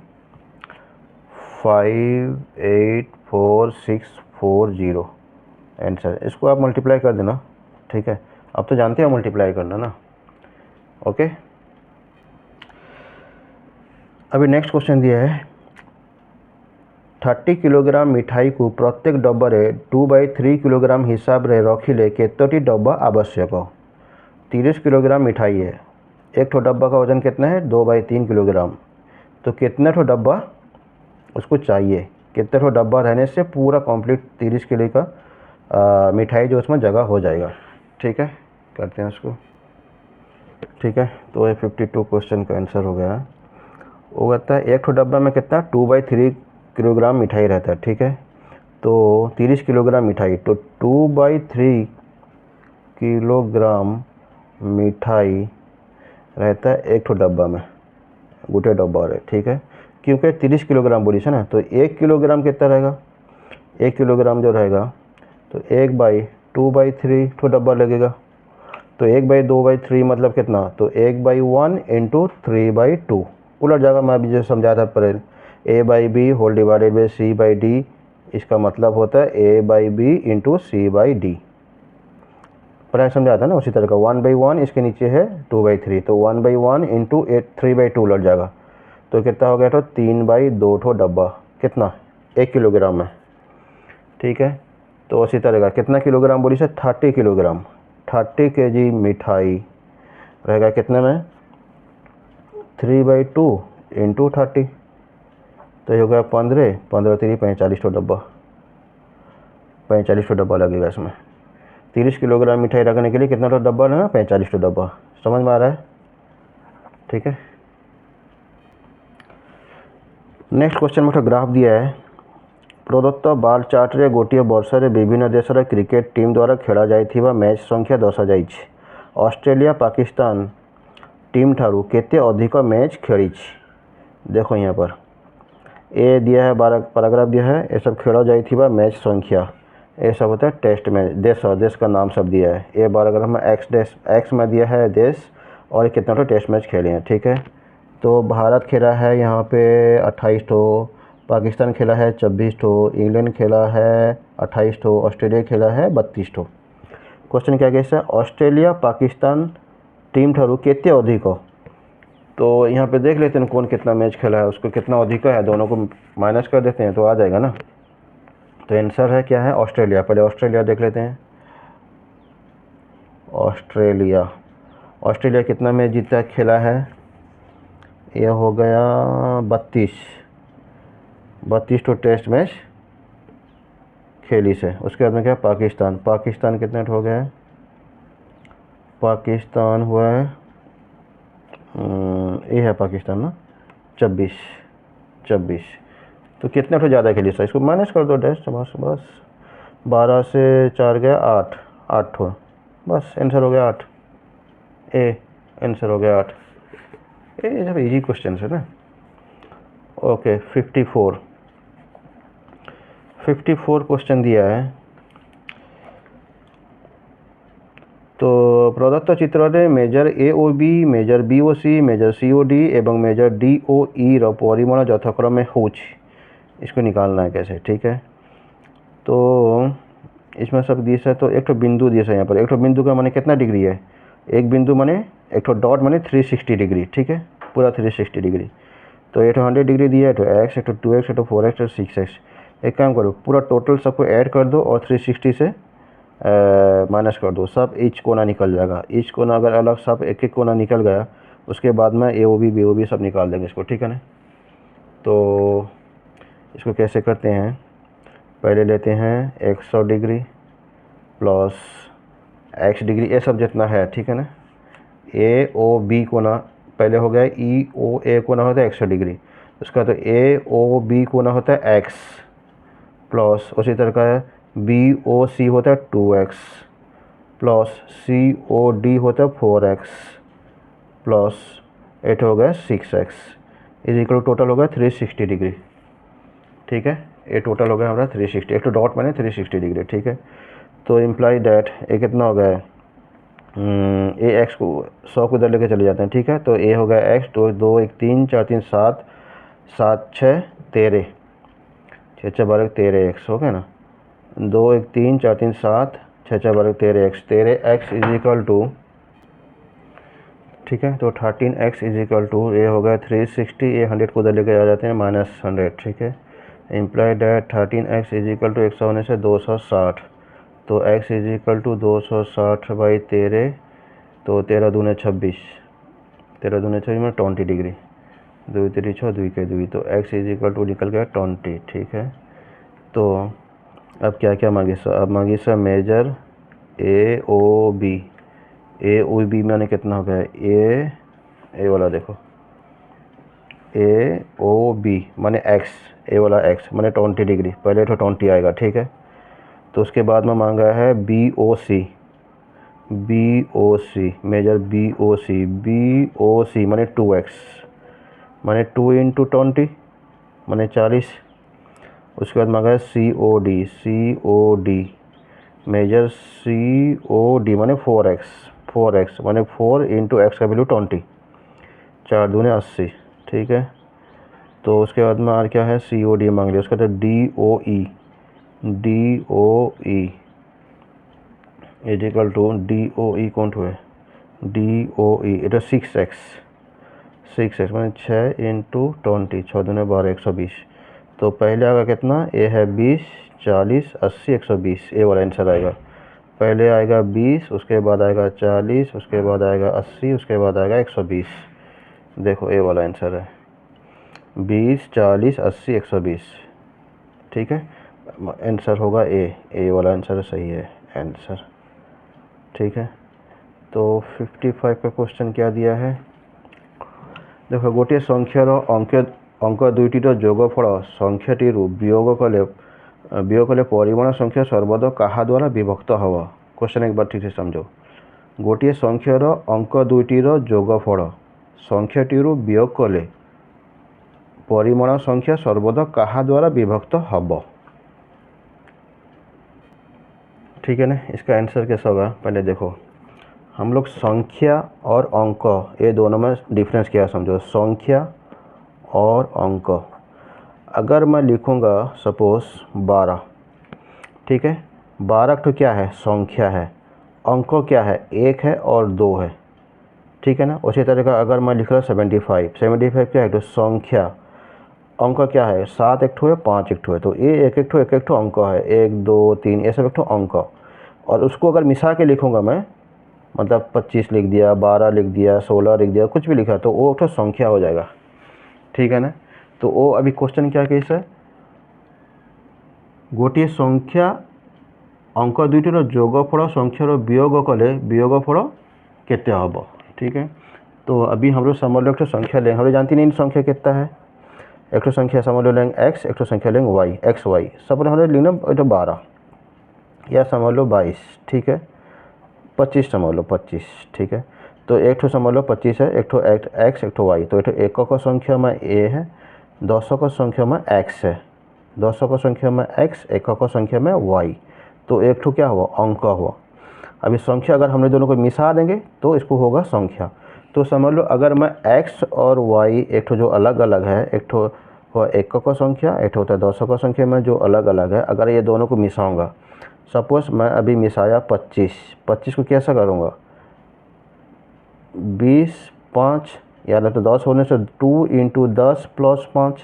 584,640 आंसर। इसको आप मल्टीप्लाई कर देना। ठीक है, अब तो जानते हो मल्टीप्लाई करना ना। ओके, अभी नेक्स्ट क्वेश्चन दिया है 30 किलोग्राम मिठाई को प्रत्येक डब्बारे 2/3 किलोग्राम हिसाब रे रखिले केतोटी डब्बा आवश्यक। 30 किलोग्राम मिठाई है, एक ठो डब्बा का वजन कितना है 2/3 किलोग्राम, तो कितने ठो डब्बा उसको चाहिए, कितने ठो डब्बा रहने से पूरा कंप्लीट 30 किलो का मिठाई जो उसमें जगह हो जाएगा। ठीक है, करते हैं उसको। ठीक है, तो ये 52 क्वेश्चन का आंसर हो गया। वो कहता है एक ठो डब्बा में कितना 2/3 किलोग्राम मिठाई रहता है। ठीक है, तो 30 किलोग्राम मिठाई, तो 2/3 किलोग्राम मिठाई रहता है एक ठो डब्बा में, गोटे डब्बा रहे। ठीक है, क्योंकि 30 किलोग्राम बोली है ना, तो 1 किलोग्राम कितना रहेगा, 1 किलोग्राम जो रहेगा तो 1/2/3 ठो डब्बा लगेगा, तो 1/2/3 मतलब कितना, तो 1/1 इंटू 3/2 उलट जाएगा। मैं अभी जो समझाया था पहले a/b whole divided by c/d, इसका मतलब होता है a/b इंटू c/d, पहले समझा था ना उसी तरह का। 1/1 इसके नीचे है 2/3, तो 1/1 इंटू 3/2 उलट जाएगा, तो कितना हो गया, तो 3/2 ठो डब्बा, कितना 1 किलोग्राम में। ठीक है, तो उसी तरह का कितना किलोग्राम बोली से 30 किलोग्राम, 30 kg मिठाई रहेगा कितने में 3/2 इंटू 30, तो ये हो गया 15 15 3 45 ठो डब्बा, 45 ठो डब्बा लगेगा इसमें। 30 किलोग्राम मिठाई रखने के लिए कितना ठो डब्बा लेना 45 ठो डब्बा। समझ में आ रहा है। ठीक है, नेक्स्ट क्वेश्चन में ग्राफ दिया है प्रदत्त बार चार्ट रे गोटे वर्ष रे विभिन्न देशर क्रिकेट टीम द्वारा खेला जाइथिबा मैच संख्या दर्शाଯାଇଛି। ऑस्ट्रेलिया पाकिस्तान टीम ठारू केते अधिक मैच खेली। देखो यहाँ पर ए दिया है 12 पैराग्राफ दिया है, ये सब खेला जाइथिबा मैच संख्या, ये सब होता है टेस्ट मैच, देश का नाम सब दिया है। ये पैराग्राफ में एक्स में दिया है देश और कितना तो टेस्ट मैच खेले हैं। ठीक है, तो भारत खेला है यहाँ पे 28 ठो, पाकिस्तान खेला है 26 ठो, इंग्लैंड खेला है 28 ठो, ऑस्ट्रेलिया खेला है 32 ठो। क्वेश्चन क्या कैसे ऑस्ट्रेलिया पाकिस्तान टीम ठारू केते अधिक, तो यहाँ पे देख लेते हैं कौन कितना मैच खेला है, उसको कितना अधिक है, दोनों को माइनस कर देते हैं तो आ जाएगा ना। तो आंसर है क्या है ऑस्ट्रेलिया। पहले ऑस्ट्रेलिया देख लेते हैं। ऑस्ट्रेलिया कितना मैच जीता खेला है, यह हो गया 32 टू टेस्ट मैच खेली से। उसके बाद में क्या पाकिस्तान कितने हो गए, पाकिस्तान हुआ है ये है पाकिस्तान ना, 26 26। तो कितने ठो ज़्यादा खेली सर, इसको माइनस कर दो डैश, बस बस 12 से 4 गया 8, 8 ठो, बस आंसर हो गया 8। ए आंसर हो गया 8। ये सब इजी क्वेश्चन है ना। ओके 54 क्वेश्चन दिया है। तो प्रदत्त चित्र measure AOB, measure BOC, measure COD एवं मेजर डीओई परिमाण यथाक्रमे होच, इसको निकालना है कैसे, ठीक है। तो इसमें सब दिस है, तो एक तो बिंदु दिस है यहाँ पर, एक तो बिंदु का माने कितना डिग्री है, एक बिंदु माने एक तो डॉट माने 360 डिग्री, ठीक है, पूरा 360 डिग्री। तो ये तो 100 डिग्री दिया है, तो एक्स, एक तो 2x, एक तो 4x, और 6x। एक काम करो, पूरा टोटल सबको ऐड कर दो और 360 से माइनस कर दो, सब ईच कोना निकल जाएगा। ईच कोना अगर अलग सब एक एक कोना निकल गया, उसके बाद में A O B B O B सब निकाल देंगे इसको, ठीक है ना। तो इसको कैसे करते हैं, पहले लेते हैं 100 डिग्री प्लस x डिग्री, ये सब जितना है, ठीक है ना। ए ओ बी कोना पहले हो गया, ई ओ ए कोना होता है 100 डिग्री, उसका तो ए ओ बी कोना होता है x, प्लस उसी तरह का है बी ओ सी होता है 2x, प्लस सी ओ डी होता है 4x, प्लस 8 हो गया 6x, इज इक्वल टोटल हो गया 360 डिग्री, ठीक है। ये टोटल हो गया हमारा 360, एक तो डॉट मैंने 360 डिग्री, ठीक है। तो इम्प्लाई डैट ए कितना हो गया, ए एक्स को 100 को इधर लेके चले जाते हैं, ठीक है। तो ए हो गया एक्स, तो 2 1 3 4 3 7 7 6 13, 6 6 12 13 एक्स हो गया ना। 2 1 3 4 3 7 6 6 12 13 x, 13 x is equal to, ठीक है। तो 13x इज इक्वल टू, ये हो गया 360, ये 100 को उधर लेके आ जाते हैं -100, ठीक है। Imply that 13x is equal to 100 होने से 260, तो x is equal to 260 by 13, तो 13 दूने 26, 13 दूने 26 में 20 डिग्री, 2 3 6 2 के 2, तो x इज इक्वल टू निकल गया 20, ठीक है। तो अब क्या क्या मांगी सर, अब मांगी सर मेजर ए ओ बी, ए ओ बी मैंने कितना हो गया, ए वाला देखो, ए ओ बी माने एक्स, ए वाला एक्स माने 20 डिग्री, पहले तो 20 आएगा, ठीक है। तो उसके बाद में मांगा है B O C, B O C major B O C माने 2x, माने 2 इंटू 20 माने 40। उसके बाद मांगा है सी ओ डी मेजर सी ओ डी माने 4x माने 4 इंटू एक्स का वैल्यू 20, 4 दूने 80, ठीक है। तो उसके बाद में और क्या है, सी ओ डी मांग लिया। उसका तो D O E is equal to, D O E कौन हुए, D O E it 6x मैंने 6 इंटू 20, 6 दूने 12 120। तो पहले आएगा कितना, ए है 20 40 80 120, ए वाला आंसर आएगा। पहले आएगा 20, उसके बाद आएगा 40, उसके बाद आएगा 80, उसके बाद आएगा 120। देखो ए वाला आंसर है 20 40 80 120, ठीक है। आंसर होगा ए वाला आंसर सही है आंसर, ठीक है। तो 55 का क्वेश्चन क्या दिया है, देखो गोटे संख्यार अंक दुईटर जोगफल संख्याटी वियोग कले परिमाण संख्या सर्वदा कहा द्वारा विभक्त हब। क्वेश्चन एक बार ठीक से समझो, गोटे संख्यार अंक दुईटर जोगफल संख्याटी वियोग कले परिमाण संख्या सर्वदा कहा द्वारा विभक्त हब, ठीक है ना। इसका आंसर कैसा होगा, पहले देखो हम लोग संख्या और अंक ये दोनों में डिफरेंस क्या समझो, संख्या और अंक। अगर मैं लिखूँगा सपोज 12, ठीक है, 12 तो क्या है, संख्या है, अंक क्या है, 1 है और 2 है, ठीक है ना। उसी तरह का अगर मैं लिख रहा 75 क्या है, तो संख्या, अंक क्या है, 7 एक ठो है 5 एक ठो है, तो ये एक एक ठो अंक है, 1 2 3 ये सब एक ठो अंक। और उसको अगर मिसा के लिखूँगा मैं, मतलब 25 लिख दिया, 12 लिख दिया, 16 लिख दिया, कुछ भी लिखा, तो वो एक ठो संख्या हो जाएगा, ठीक है ना। तो वो अभी क्वेश्चन क्या केस है, गोटे संख्या अंक दुईटर जोगफल संख्यार वियोग कले वियोगफल केते हब, ठीक है। तो अभी हम लोग समझ लो एक तो संख्या लेंगे, हम लोग जानती नहीं संख्या कितना है। एक तो संख्या समझ लो लेंगे x, एक तो संख्या लेंगे y, एक्स वाई, सब हम लोग लेना तो 12 या समझ लो 22, ठीक है, 25 समझ लो 25, ठीक है। तो एक तो समझ लो 25 है, एक तो x एक तो y, तो एक तो एककों का संख्या में a है, 200 का संख्या में x है, 200 का संख्या में x, एककों का संख्या में y। तो एक तो क्या हुआ, अंक हुआ। अभी संख्या अगर हमने दोनों को मिला देंगे तो इसको होगा संख्या। तो समझ लो अगर मैं x और y एक तो जो अलग अलग है, एक तो हुआ एककों का संख्या, एक तो होता है 200 का संख्या में जो अलग अलग है, अगर ये दोनों को मिलाऊंगा, सपोज़ मैं अभी मिसाया 25 को कैसा करूँगा, 20 5 या तो 10 होने से 2 इंटू 10 प्लस 5,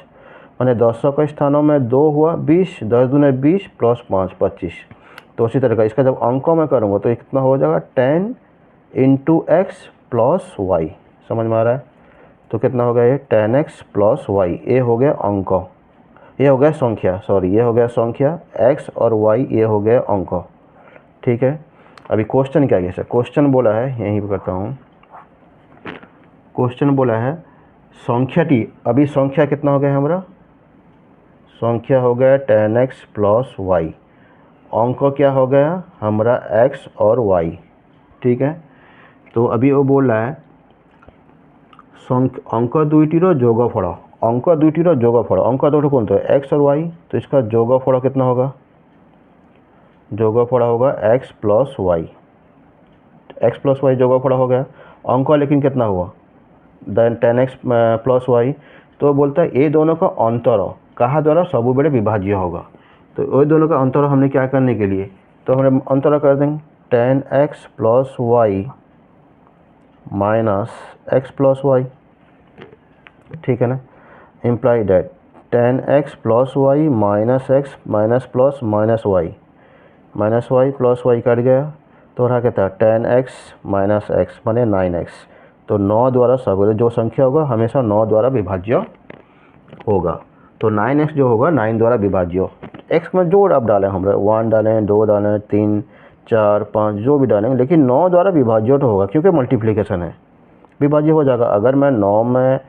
मैंने 200 के स्थानों में 2 हुआ 20, 10 दूने 20 प्लस 5 25। तो उसी तरह का इसका जब अंकों में करूँगा तो कितना हो जाएगा, 10 इंटू एक्स प्लस वाई। समझ में आ रहा है? तो कितना हो गया ये 10x प्लस वाई, ये हो गया अंक, ये हो गया संख्या, सॉरी ये हो गया संख्या, x और y ये हो गया अंक, ठीक है। अभी क्वेश्चन क्या है, क्वेश्चन बोला है, यहीं पर करता हूँ, क्वेश्चन बोला है संख्या टी, अभी संख्या कितना हो गया हमारा, संख्या हो गया 10x प्लस वाई, अंक क्या हो गया हमारा x और y, ठीक है। तो अभी वो बोल रहा है अंक दुईटीर जोगफल, अंक दुईटीर जोगफल, अंक दुটো कौन तो एक्स और वाई, तो इसका जोगफल कितना होगा, जोगफल होगा X plus Y, X plus Y जोगफल हो गया। अंक लेकिन कितना हुआ, 10x प्लस वाई। तो बोलता है ये दोनों का अंतर कहाँ द्वारा सब बड़े विभाज्य होगा। तो ये दोनों का अंतर हमने क्या करने के लिए, तो हम अंतर कर देंगे 10x plus y minus x plus y, ठीक है ना, imply that 10x plus y minus x minus plus minus y plus y cut गया, तो रहा कहता है 10x माइनस एक्स माने 9x। तो 9 द्वारा सब जो संख्या होगा हमेशा 9 द्वारा विभाज्य होगा। तो 9x जो होगा 9 द्वारा विभाज्य, x में जोड़ आप डालें, हम 1 डालें, 2 डालें, 3 4 5 जो भी डालेंगे, लेकिन 9 द्वारा विभाज्य तो होगा क्योंकि मल्टीप्लिकेशन है, विभाज्य हो जाएगा। अगर मैं 9 में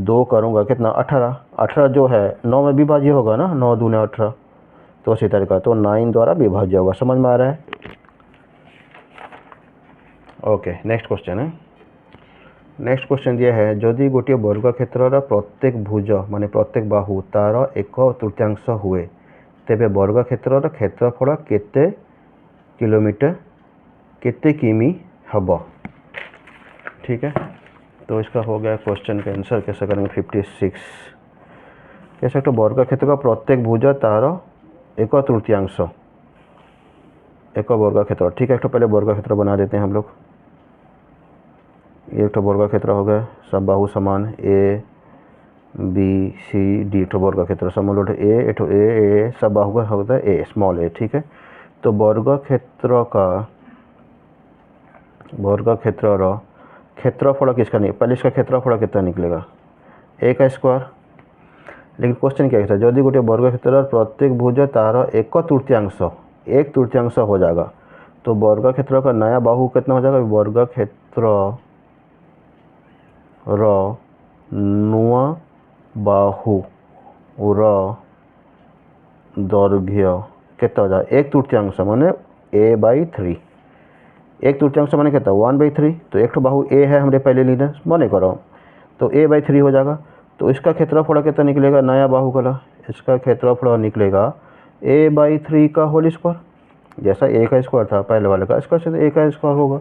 2 करूँगा कितना 18, 18 जो है 9 में विभाज्य होगा ना, 9 दूने 18, तो उसी तरह का तो 9 द्वारा विभाज्य होगा। समझ में आ रहा है? ओके, नेक्स्ट क्वेश्चन है। नेक्स्ट क्वेश्चन दिया है जदि गोटे वर्गक्षेत्र प्रत्येक भुज माने प्रत्येक बाहु तार 1/3 हुए तेबे वर्गक्षेत्र क्षेत्रफल केते किलोमीटर केते किमी हब, ठीक है। तो इसका हो गया क्वेश्चन का आंसर कैसे करेंगे, 56 कैसे, तो वर्गक्षेत्र का प्रत्येक भुज तार 1/3 एक वर्गक्षेत्र, ठीक है। तो पहले वर्गक्षेत्र बना देते हैं हम लोग। एक तो वर्गक्षेत्र हो गया, सब बाहु समान ए बी सी डी, तो वर्गक्षेत्र समझ लो ए ए सब बाहु का होता है ए स्मॉल ए, ठीक है। तो वर्गक्षेत्र क्षेत्रफल किसका नहीं, पहले इसका क्षेत्रफल कितना निकलेगा, ए का स्क्वायर। लेकिन क्वेश्चन क्या है, यदि गोटे वर्गक्षेत्र प्रत्येक भुज तार 1/3 हो जाएगा, तो वर्गक्षेत्र का नया बाहु कितना हो जाएगा, वर्गक्षेत्र नुआ बाहु दैर्घ्य कितना हो जाएगा, 1/3 माने a/3, 1/3 माने कितना 1/3। तो एक तो बाहु a है हमने पहले लेना माने करो, तो a/3 हो जाएगा। तो इसका क्षेत्रफल कितना निकलेगा, नया बाहु का इसका क्षेत्रफल निकलेगा a/3 का होल स्क्वायर, जैसा a का स्क्वायर था पहले वाले का, इसका a का स्क्वायर होगा।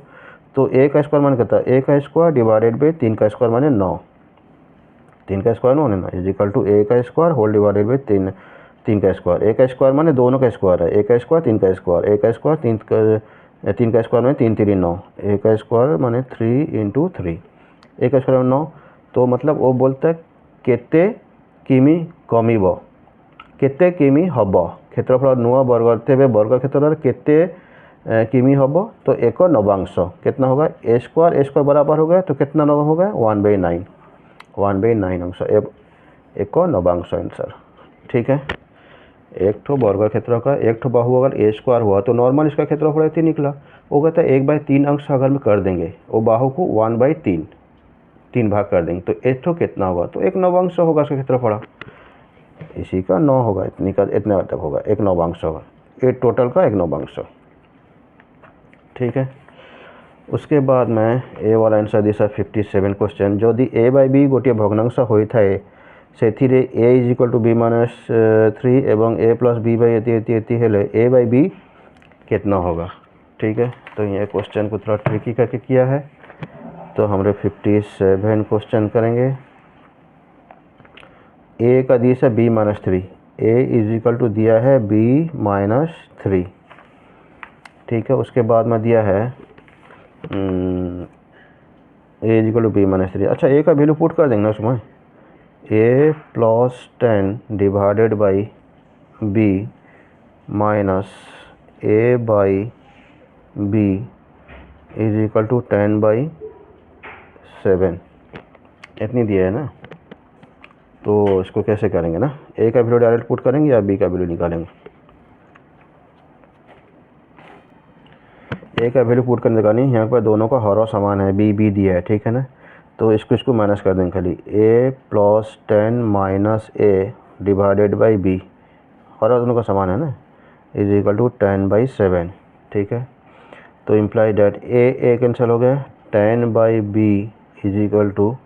तो a का स्क्वायर माने कितना, a का स्क्वायर डिवाइडेड बाई 3 का स्क्वायर माने 9, 3 का स्क्वायर माने 9 इज इक्वल टू a का स्क्वायर होल डिवाइडेड बाई 3 का स्क्वायर। a का स्क्वायर माने दोनों का स्क्वायर है, a का स्क्वायर 3 का स्क्वायर, a का स्क्वायर 3 का स्क्वायर माने 3 3 9, a का स्क्वायर माने 3 इंटू 3, a का स्क्वायर 9। तो मतलब वो बोलता है केते किमी कमिब केते किमी हब, क्षेत्रफल नुआ वर्ग तेबे वर्गक्षेत्र केते किमी हब, तो 1/9 कितना होगा, ए स्क्वायर बराबर हो गया, तो कितना हो गया 1/9 अंश, 1/9 आंसर, ठीक है। एक ठो वर्गक्षेत्र का एक ठो बाहु अगर ए स्क्वायर हुआ तो नॉर्मल इसका क्षेत्रफल ऐसे निकला, वो कहता है 1/3 अंश अगर में कर देंगे वो बाहु को 1/3, 3 भाग कर देंगे तो 1 तो कितना होगा, तो 1 नवांश होगा इसका क्षेत्रफल, इसी का 9 होगा, इतनी का इतना तक होगा, 1 नवांश होगा, 8 टोटल का 1 नवांश। ठीक है, उसके बाद मैं ए वाला आंसर दिशा 57 क्वेश्चन जो दी ए बाय बी गोटे भग्नांश होई थाए सेथिरे A is equal to B minus 3 एवं ए प्लस बी बाई एति हेले ए बाई बी कितना होगा। ठीक है, तो ये क्वेश्चन को थोड़ा ट्रिकी करके किया है, तो हमरे 57 क्वेश्चन करेंगे। ए का दिशा B minus 3, A is equal to दिया है बी माइनस 3। ठीक है, उसके बाद में दिया है A is equal to B minus 3। अच्छा, ए का वैल्यू पुट कर देंगे ना उसमें, A plus 10 divided by B minus A by B is equal to 10/7, इतनी दिया है ना। तो इसको कैसे करेंगे ना, ए का वैल्यू डायरेक्ट पुट करेंगे या बी का वैल्यू निकालेंगे। ए का वैल्यू पुट करने का नहीं, यहाँ पर दोनों का हर समान है, बी दिया है। ठीक है ना, तो इसको माइनस कर देंगे खाली, A plus 10 minus A divided by B, हर दोनों का समान है ना, इज इक्वल टू 10/7। ठीक है, तो इम्प्लाई डैट ए कैंसिल हो गया, 10/b इज इक्वल टू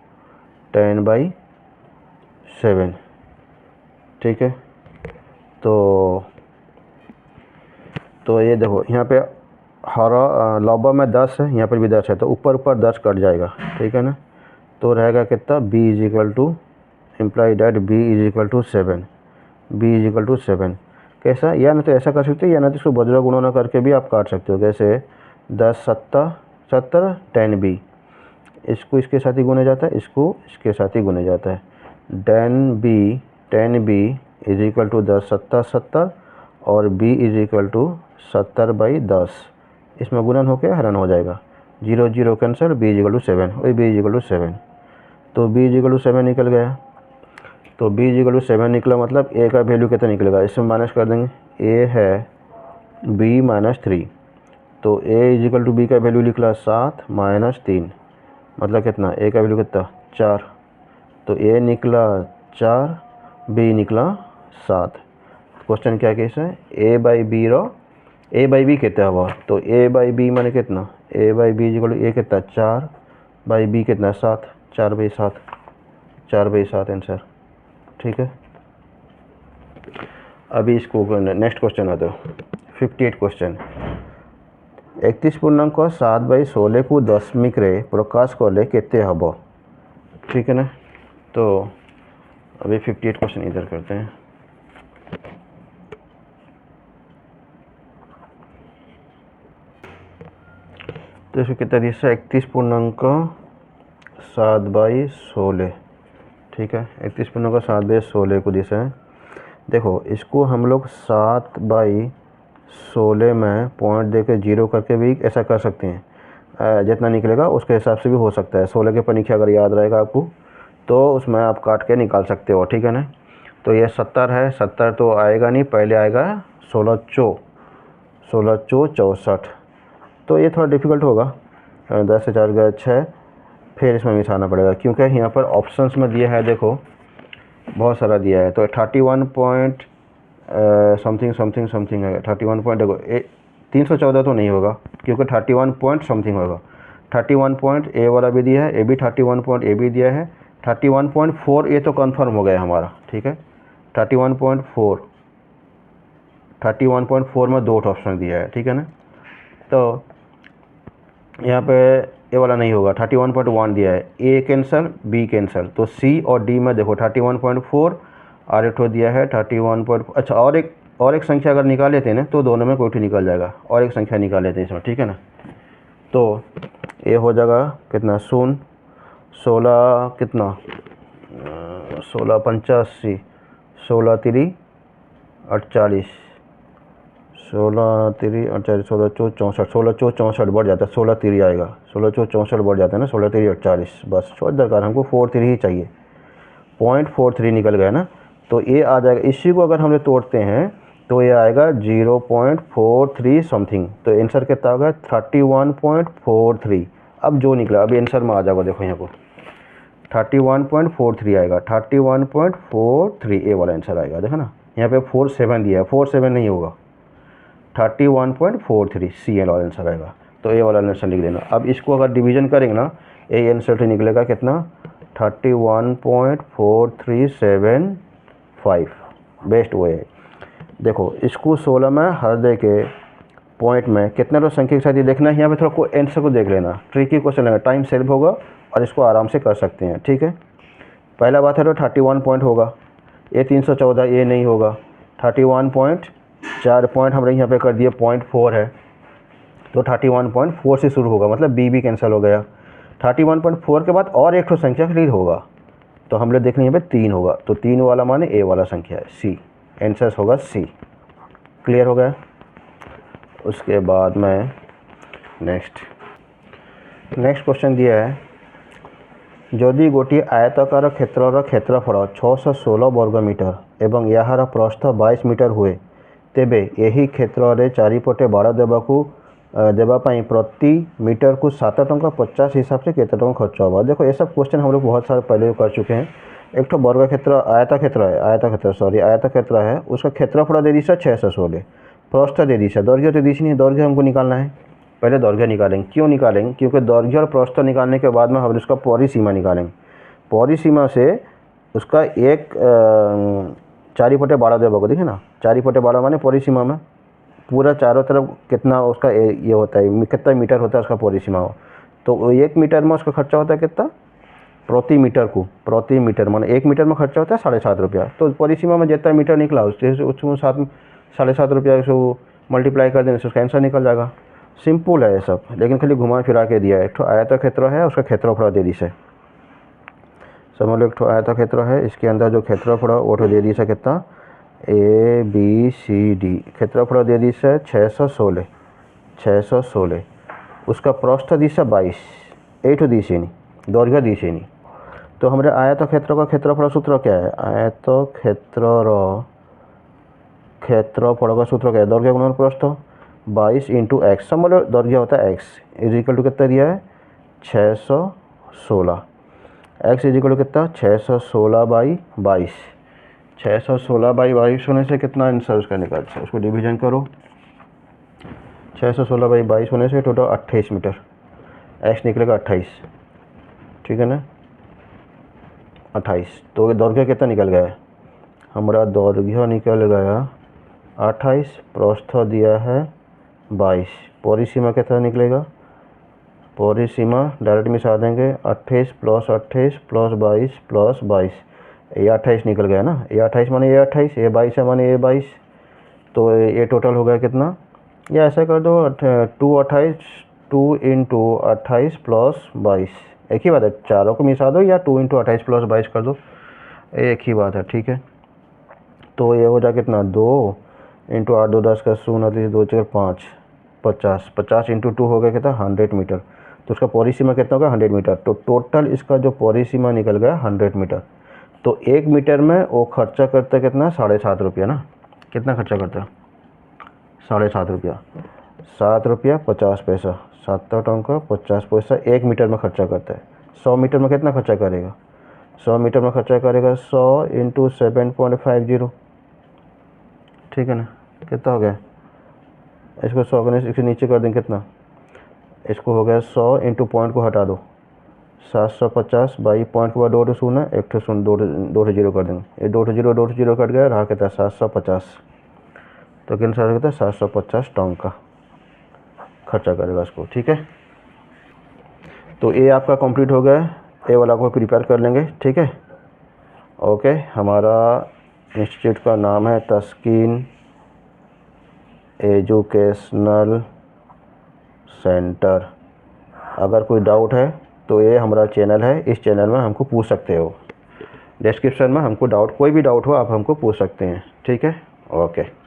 10/7। ठीक है, तो ये देखो यहाँ पे हरा लौबा में 10 है, यहाँ पर भी 10 है, तो ऊपर 10 कट जाएगा। ठीक है ना, तो रहेगा कितना, b is equal to imply that b is equal to 7, b is equal to 7। कैसा, या ना तो ऐसा कर सकते हो, या ना तो इसको बजरा गुणा करके भी आप काट सकते हो। कैसे, 10 70 10b, इसको इसके साथ ही गुने जाता है, इसको इसके साथ ही गुने जाता है। 10b इज इक्वल टू 10 70 70 और b इज इक्वल टू 70/10, इसमें गुणन होकर हरण हो जाएगा, 0 0 cancel, b is equal to 7, वही b इज इक्वल टू 7, तो b इज इक्वल टू 7 निकल गया। तो b इज इक्वल टू 7 निकला, मतलब a का वैल्यू कितना निकलेगा, इसमें माइनस कर देंगे, a है b माइनस 3, तो a is equal to b का वैल्यू निकला 7 माइनस 3, मतलब कितना, a का वैल्यू कितना 4, तो a निकला 4, b निकला 7। क्वेश्चन क्या केस है, a बाई बी रो a बाई बी कितना हुआ, तो a बाई बी माने कितना, a by B is equal to a कितना 4 बाई b कितना 7, 4/7 आंसर। ठीक है, अभी इसको नेक्स्ट क्वेश्चन आता है 58 क्वेश्चन। 31.7/16 को दशमिक रे प्रकाश कले केते हब। ठीक है ना, तो अभी 58 क्वेश्चन इधर करते हैं। तो इसको कितना दिया, 31.7/16। ठीक है, 31.7/16 को दिया है। देखो, इसको हम लोग 7/16 में पॉइंट देकर 0 करके भी ऐसा कर सकते हैं, जितना निकलेगा उसके हिसाब से भी हो सकता है। 16 के पनीखी अगर याद रहेगा आपको तो उसमें आप काट के निकाल सकते हो। ठीक है ना, तो ये 70 है, 70 तो आएगा नहीं, पहले आएगा 16 चौ 64, तो ये थोड़ा डिफ़िकल्ट होगा। 10 से 4 गया 6, फिर इसमें मिसाना पड़ेगा क्योंकि यहाँ पर ऑप्शंस में दिया है, देखो बहुत सारा दिया है। तो 31 पॉइंट समथिंग है, 31 पॉइंट, देखो 314 तो नहीं होगा क्योंकि 31 पॉइंट समथिंग होगा। 31 पॉइंट ए वाला भी दिया है, ए भी 31 पॉइंट ए भी दिया है, 31.4 ये तो कंफर्म हो गया हमारा। ठीक है, 31.4 में 2 ऑप्शन दिया है। ठीक है ना, तो यहाँ पे ए वाला नहीं होगा, 31.1 दिया है, ए कैंसल बी कैंसल, तो सी और डी में देखो 31.4 और एक दिया है 31. अच्छा, और एक संख्या अगर निकाल लेते हैं ना तो दोनों में कोई निकल जाएगा, और एक संख्या निकाल लेते हैं इसमें। ठीक है ना, तो ए हो जाएगा कितना, 16 कितना 16 × 85, 16 3 48, 16 3 48, 16 4 64, 16 4 64 बढ़ जाता है, 16 3 आएगा, 16 4 64 बढ़ जाता है ना, 16 3 48, बस छोड़ दरकार, हमको 43 ही चाहिए, 0.43 निकल गया ना, तो ये आ जाएगा। इसी को अगर हम तोड़ते हैं तो ये आएगा 0.43 समथिंग, तो आंसर कितना होगा 31.43। अब जो निकला अभी आंसर में आ जाएगा, देखो यहाँ को 31.43 आएगा, 31.43 ए वाला आंसर आएगा। देखा ना, यहाँ पे 47 दिया है, 47 नहीं होगा, 31.43 सी ए वाला आंसर आएगा। तो ए वाला आंसर लिख देना। अब इसको अगर डिवीजन करेंगे ना, ए आंसर तो निकलेगा कितना, 31.4375। बेस्ट वो है। देखो इसको 16 में हर दे के पॉइंट में कितने तो संख्या के साथ ये देखना है। यहाँ पे थोड़ा को आंसर को देख लेना, ट्रिकी क्वेश्चन लेना, टाइम सेव होगा और इसको आराम से कर सकते हैं। ठीक है, पहला बात है तो 31 पॉइंट होगा, ये 314 ये नहीं होगा। 31.4 पॉइंट हमने यहाँ पे कर दिए, 0.4 है तो 31.4 से शुरू होगा, मतलब बी भी कैंसिल हो गया। 31.4 के बाद और एक तो संख्या क्लियर होगा, तो हम लोग देखने यहाँ पे 3 होगा, तो 3 वाला माने ए वाला संख्या है, सी आंसर होगा सी। क्लियर हो गया। उसके बाद में नेक्स्ट क्वेश्चन दिया है, जदि गोटे आयताकार क्षेत्र क्षेत्रफल 616 वर्ग मीटर एवं यार प्रस्थ 22 मीटर हुए, तेबे यही क्षेत्र में चारिपटे बाड़ देवाई प्रति मीटर को 7 टंका 50 हिसाब से केते टंका खर्च होगा। देखो ये सब क्वेश्चन हम लोग बहुत सारे पहले कर चुके हैं। एक तो वर्ग क्षेत्र आयता क्षेत्र है, उसका क्षेत्रफल दे दी 616, प्रस्थ दे दी दैर्घ्य तो दी नहीं, दैर्घ्य हमको निकालना है। पहले दैर्घ्य निकालेंगे, क्यों निकालेंगे, क्योंकि दैर्घ्य और प्रस्थ निकालने के बाद में हम उसका परिसीमा निकालेंगे। परिसीमा से उसका एक 4/12 देगा, देखिए ना 4/12 माने परिसीमा में पूरा चारों तरफ कितना उसका ये होता है, कितना मीटर होता है उसका परिसीमा हो। तो 1 मीटर में उसका खर्चा होता है कितना, प्रति मीटर को, प्रति मीटर माने 1 मीटर में खर्चा होता है 7.5 रुपया। तो परिसीमा में जितना मीटर निकला उससे 7.5 रुपया से मल्टीप्लाई कर देने से उसका आंसर निकल जाएगा। सिंपल है ये सब, लेकिन खाली घुमा फिरा के दिया है। एक तो आयता क्षेत्र है, उसका क्षेत्रफल दे दी है, समझ लो। एक तो आयता क्षेत्र है, इसके अंदर जो क्षेत्रफल वो तो दे दी है कितना, ABCD क्षेत्रफल दे दी है 616। उसका प्रस्थ दी है 22, ये तो दी से नहीं, दैर्घ्य दी से नहीं। तो हमारे आयत क्षेत्र का क्षेत्रफल सूत्र क्या है, आयत क्षेत्रफल का सूत्र क्या है, दैर्घ्य गुणन प्रस्थ 22 × x, समझ लो दैर्घ्य होता है x इज इक्वल टू कितना दिया है 616। x इज इक्वल टू कितना 616/22, 616/22 होने से कितना आंसर उसका निकलता है, उसको डिवीजन करो। 616/22 होने से टोटल 28 मीटर, x निकलेगा 28, ठीक है ना 28। तो दैर्घ्य कितना निकल गया है, हमारा दैर्घ्य निकल गया 28, प्रस्थ दिया है 22, परिसीमा कितना निकलेगा, परिसीमा डायरेक्ट मिसा देंगे 28 + 28 + 22 + 22, ये 28 निकल गया ना, ये 28 माने ये 28, ये 22 है माने ये 22, तो ये टोटल हो गया कितना, या ऐसा कर दो 2 × 28 + 22, एक ही बात है, चारों को मिसा दो या 2 × 28 + 22 कर दो, एक ही बात है, ठीक है। तो ये हो जाए कितना 2 × 8 2 10 का 0 2 4 5 50, 50 × 2 हो गया कितना 100 मीटर। तो उसका परिसीमा कितना होगा 100 मीटर। तो टोटल इसका जो परिसीमा निकल गया 100 मीटर। तो 1 मीटर में वो खर्चा करता है कितना 7.5 रुपया ना, कितना खर्चा करता है 7.5 रुपया, 7 रुपया 50 पैसा, 7 टंका 50 पैसा 1 मीटर में खर्चा करता है। 100 मीटर में कितना खर्चा करेगा, 100 मीटर में खर्चा करेगा 100 × 7.50, ठीक है ना, कितना हो गया, इसको 100 के इसके नीचे कर देंगे कितना, इसको हो गया 100 × पॉइंट को हटा दो 750 बाई पॉइंट के बाद 2 0 1 2 0 कर देंगे, ये 2 0 कट गया, रहा कितना 750। तो कितना कहता है 750 टंका खर्चा करेगा इसको, ठीक है। तो ये आपका कंप्लीट हो गया, ए वाला को प्रिपेयर कर लेंगे, ठीक है। ओके, हमारा इंस्टीट्यूट का नाम है तस्कीन एजुकेशनल सेंटर। अगर कोई डाउट है तो ये हमारा चैनल है, इस चैनल में हमको पूछ सकते हो, डिस्क्रिप्शन में हमको डाउट, कोई भी डाउट हो आप हमको पूछ सकते हैं, ठीक है। ओके।